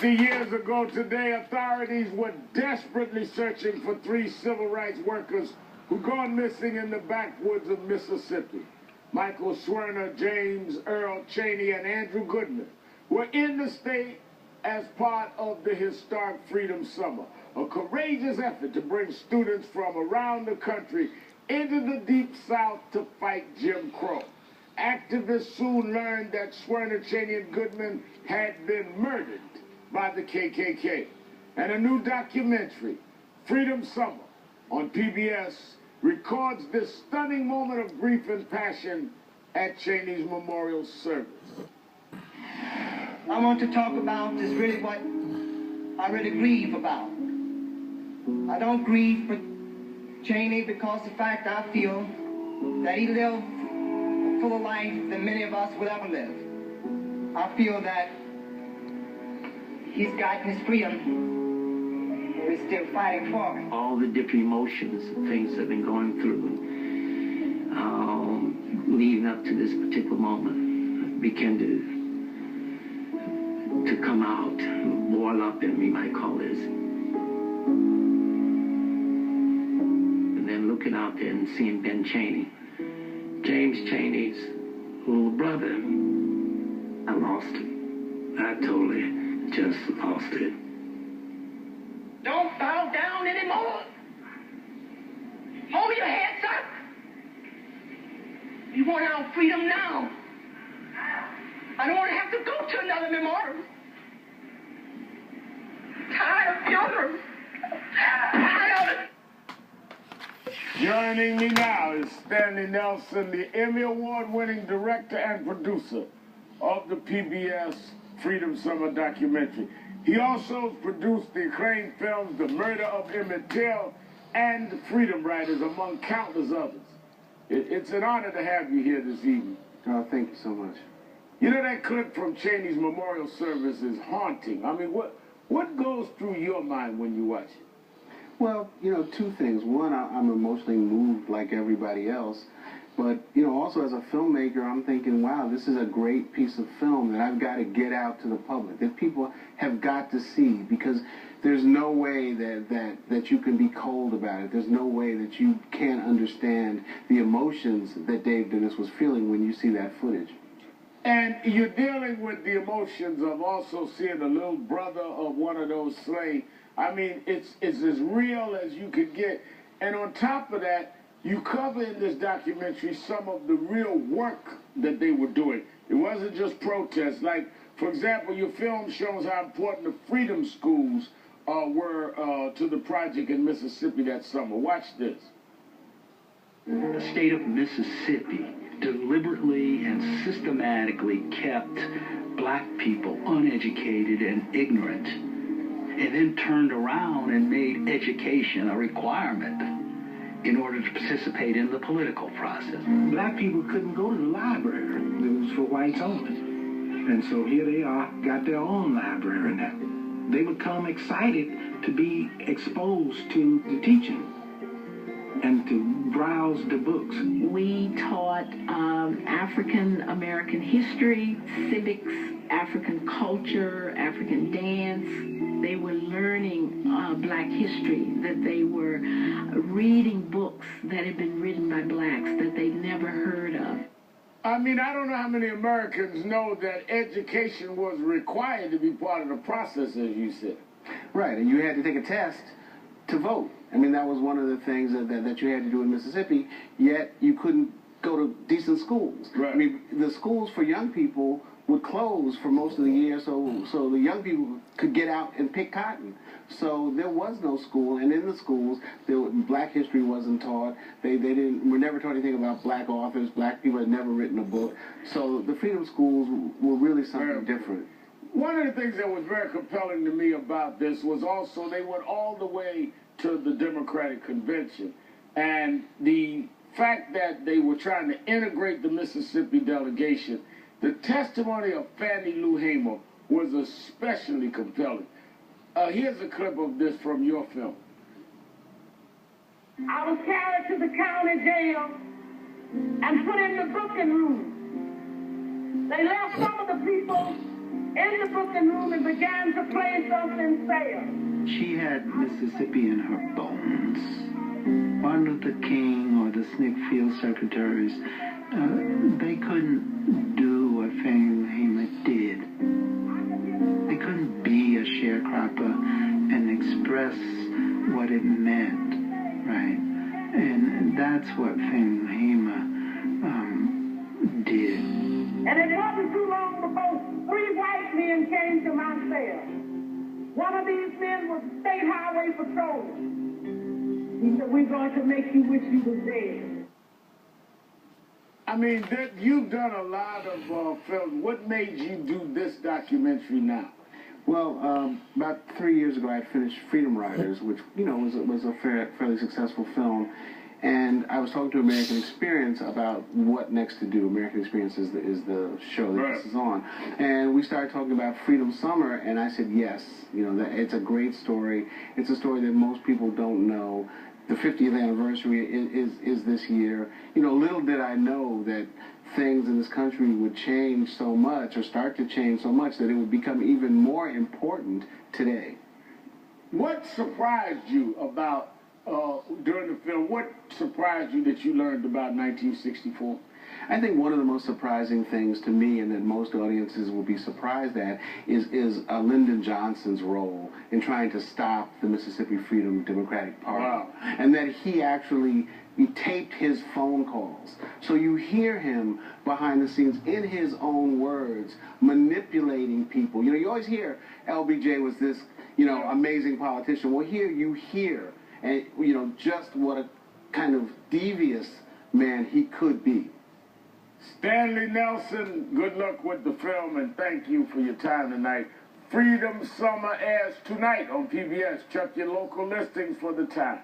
50 years ago today, authorities were desperately searching for 3 civil rights workers who'd gone missing in the backwoods of Mississippi. Michael Swerner, James Earl Chaney, and Andrew Goodman were in the state as part of the historic Freedom Summer, a courageous effort to bring students from around the country into the Deep South to fight Jim Crow. Activists soon learned that Swerner, Chaney, and Goodman had been murdered by the KKK. And a new documentary, Freedom Summer, on PBS, records this stunning moment of grief and passion at Chaney's memorial service. I want to talk about is really what I really grieve about. I don't grieve for Chaney because the fact I feel that he lived a fuller life than many of us will ever live. I feel that he's gotten his freedom. We're still fighting for it. All the different emotions and things I've been going through leading up to this particular moment began to come out, boil up in me, might call this. And then looking out there and seeing Ben Chaney, James Chaney's little brother, I lost him. I totally just lost it. Don't bow down anymore. Hold your heads up. We want our freedom now. I don't want to have to go to another memorial. Tired of funerals. Tired of it. Joining me now is Stanley Nelson, the Emmy Award-winning director and producer of the PBS Freedom Summer documentary. He also produced the acclaimed films The Murder of Emmett Till and Freedom Riders, among countless others. It's an honor to have you here this evening. Oh, thank you so much. You know, that clip from Chaney's memorial service is haunting. I mean, what goes through your mind when you watch it? Well, you know, 2 things. One, I'm emotionally moved like everybody else. But, you know, also as a filmmaker, I'm thinking, wow, this is a great piece of film that I've got to get out to the public, that people have got to see, because there's no way that you can be cold about it. There's no way that you can't understand the emotions that Dave Dennis was feeling when you see that footage. And you're dealing with the emotions of also seeing the little brother of one of those slain. I mean, it's as real as you could get. And on top of that, you cover in this documentary some of the real work that they were doing. It wasn't just protests. Like, for example, your film shows how important the freedom schools were to the project in Mississippi that summer. Watch this. The state of Mississippi deliberately and systematically kept black people uneducated and ignorant, and then turned around and made education a requirement in order to participate in the political process. Black people couldn't go to the library. It was for whites only. And so here they are, got their own library now. They become excited to be exposed to the teaching and to browse the books. We taught African American history, civics, African culture, African dance. They were learning black history, that they were reading books that had been written by blacks that they'd never heard of. I mean, I don't know how many Americans know that education was required to be part of the process, as you said. Right, and you had to take a test to vote. I mean, that was one of the things that you had to do in Mississippi, yet you couldn't go to decent schools. Right. I mean, the schools for young people would close for most of the year, so the young people could get out and pick cotton. So there was no school, and in the schools, black history wasn't taught. They were never taught anything about black authors. Black people had never written a book. So the freedom schools were really something different. One of the things that was very compelling to me about this was also they went all the way to the Democratic Convention. And the fact that they were trying to integrate the Mississippi delegation, the testimony of Fannie Lou Hamer was especially compelling. Here's a clip of this from your film. I was carried to the county jail and put in the booking room. They left some of the people in the booking room and began to play something sad. She had Mississippi in her bones. Martin Luther King or the SNCC field secretaries, they couldn't do what Fannie Lou did. They couldn't be a sharecropper and express what it meant, right? And that's what Fannie Lou did. And it wasn't too long before 3 white men came to my cell. One of these men was State Highway Patrolman. He said, we're going to make you wish you was dead. I mean, you've done a lot of film. What made you do this documentary now? Well, about 3 years ago, I finished Freedom Riders, which, you know, was a fairly successful film. And I was talking to American Experience about what next to do. American Experience is the show that this is on. And we started talking about Freedom Summer, and I said, yes, you know, that it's a great story. It's a story that most people don't know. The 50th anniversary is this year. You know, little did I know that things in this country would change so much, or start to change so much, that it would become even more important today. What surprised you about during the film? What surprised you that you learned about 1964? I think one of the most surprising things to me, and that most audiences will be surprised at, is Lyndon Johnson's role in trying to stop the Mississippi Freedom Democratic Party. Wow. And that he actually taped his phone calls. So you hear him behind the scenes, in his own words, manipulating people. You know, you always hear LBJ was this, you know, amazing politician. Well, here you hear, and you know, just what a kind of devious man he could be. Stanley Nelson, good luck with the film, and thank you for your time tonight. Freedom Summer airs tonight on PBS. Check your local listings for the time.